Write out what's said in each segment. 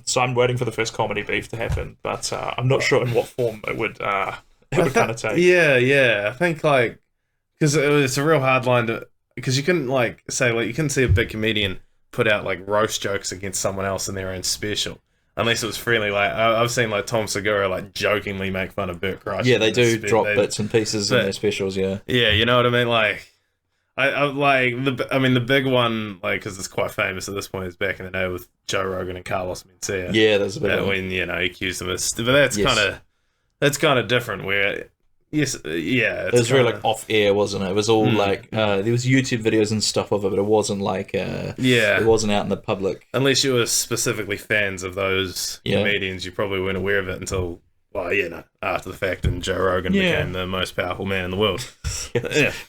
So I'm waiting for the first comedy beef to happen, but I'm not sure in what form it would kind of take. Yeah. I think like because it's a real hard line to because you couldn't like say like you couldn't see a big comedian put out like roast jokes against someone else in their own special. Unless it was friendly, like I've seen like Tom Segura like jokingly make fun of Burt Kreischer. Yeah, they do drop bits and pieces in their specials. Yeah, you know what I mean. Like, I like the big one, like because it's quite famous at this point, is back in the day with Joe Rogan and Carlos Mencia. Yeah, there's a bit of when he accused them of, but that's kind of different. Where it was very like off air, wasn't it? It was all like there was YouTube videos and stuff of it, but it wasn't like it wasn't out in the public. Unless you were specifically fans of those comedians, you probably weren't aware of it until after the fact, and Joe Rogan became the most powerful man in the world.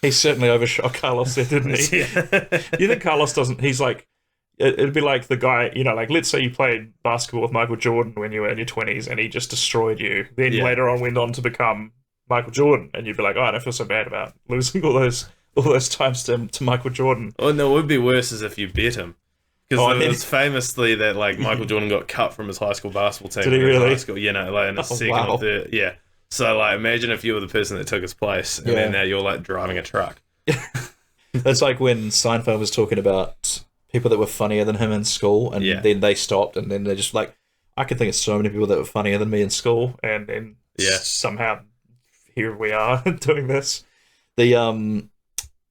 He certainly overshot Carlos there, didn't he? You think Carlos doesn't? He's like. It'd be like the guy, like let's say you played basketball with Michael Jordan when you were in your 20s and he just destroyed you. Then later on went on to become Michael Jordan, and you'd be like, oh, I don't feel so bad about losing all those times to Michael Jordan. Oh no, it would be worse as if you bet him. Because it was famously that like Michael Jordan got cut from his high school basketball team. Did he really? High school, like in the second or third. Yeah. So like imagine if you were the person that took his place and then now you're like driving a truck. That's like when Seinfeld was talking about people that were funnier than him in school, and then they stopped, and then they're just like, I could think of so many people that were funnier than me in school, and then somehow here we are doing this. I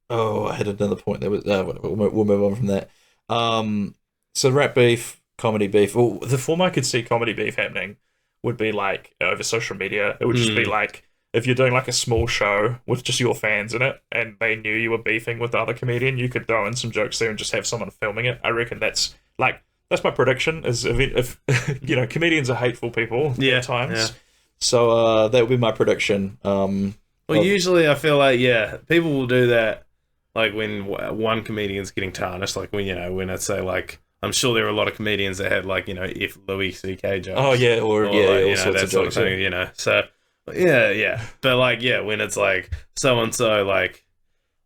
had another point there. We'll move on from that. So rap beef, comedy beef. Well, the form I could see comedy beef happening would be like over social media. It would just be like if you're doing like a small show with just your fans in it, and they knew you were beefing with the other comedian, you could throw in some jokes there and just have someone filming it. I reckon that's my prediction. Is if comedians are hateful people at times. Yeah. So that would be my prediction. Usually I feel like people will do that like when one comedian's getting tarnished, like when it's say like I'm sure there are a lot of comedians that had like if Louis C.K. jokes. Oh yeah, or all sorts that of sort jokes. Of thing, So but like when it's like so and so like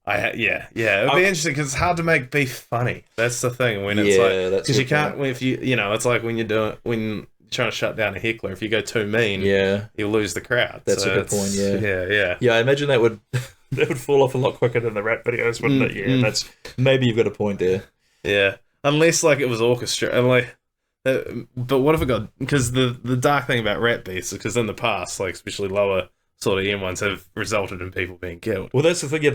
it'd be interesting because it's hard to make beef funny. That's the thing when it's like because you can't if you it's like when you're trying to shut down a heckler, if you go too mean, you'll lose the crowd. That's a good point. Yeah. I imagine that would fall off a lot quicker than the rap videos, wouldn't it? Yeah, that's maybe you've got a point there. Yeah, unless like it was orchestra and like. But what if it got... Because the dark thing about rap beefs is because in the past, like especially lower sort of end ones have resulted in people being killed. Well, that's the thing. Yeah,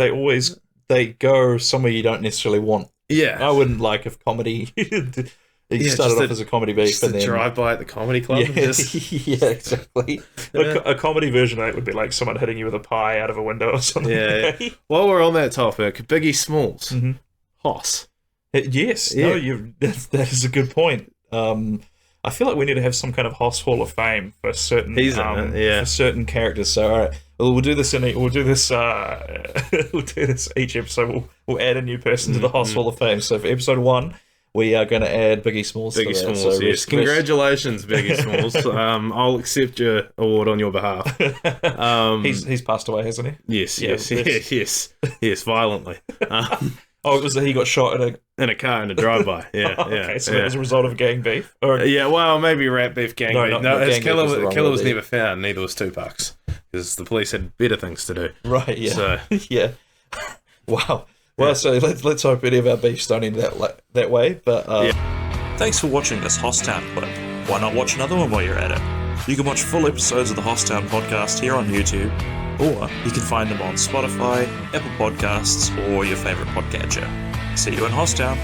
they go somewhere you don't necessarily want. Yeah. I wouldn't like if comedy... He started off as a comedy beef and then... drive-by at the comedy club. Yeah, exactly. A comedy version of that would be like someone hitting you with a pie out of a window or something. Yeah. While we're on that topic, Biggie Smalls. Hoss. Yes. Yeah. No, that is a good point. I feel like we need to have some kind of Hoss Hall of Fame for certain for certain characters. So all right, we'll do this each episode. We'll add a new person to the Hoss Hall of Fame. So for episode 1, we are going to add Biggie Smalls. Yes. Congratulations, Biggie Smalls. I'll accept your award on your behalf. He's passed away, hasn't he? Yes, violently. He got shot in a car in a drive-by. Yeah, okay, so it was a result of gang beef? Maybe rap beef, gang beef. No, his killer was never found, neither was Tupac's. Because the police had better things to do. Right, yeah. So. Yeah. Wow. Well, so let's hope any of our beefs don't end that way. But Thanks for watching this Hosstown clip. Why not watch another one while you're at it? You can watch full episodes of the Hosstown podcast here on YouTube, or you can find them on Spotify, Apple Podcasts, or your favourite podcatcher. See you in Hosstown.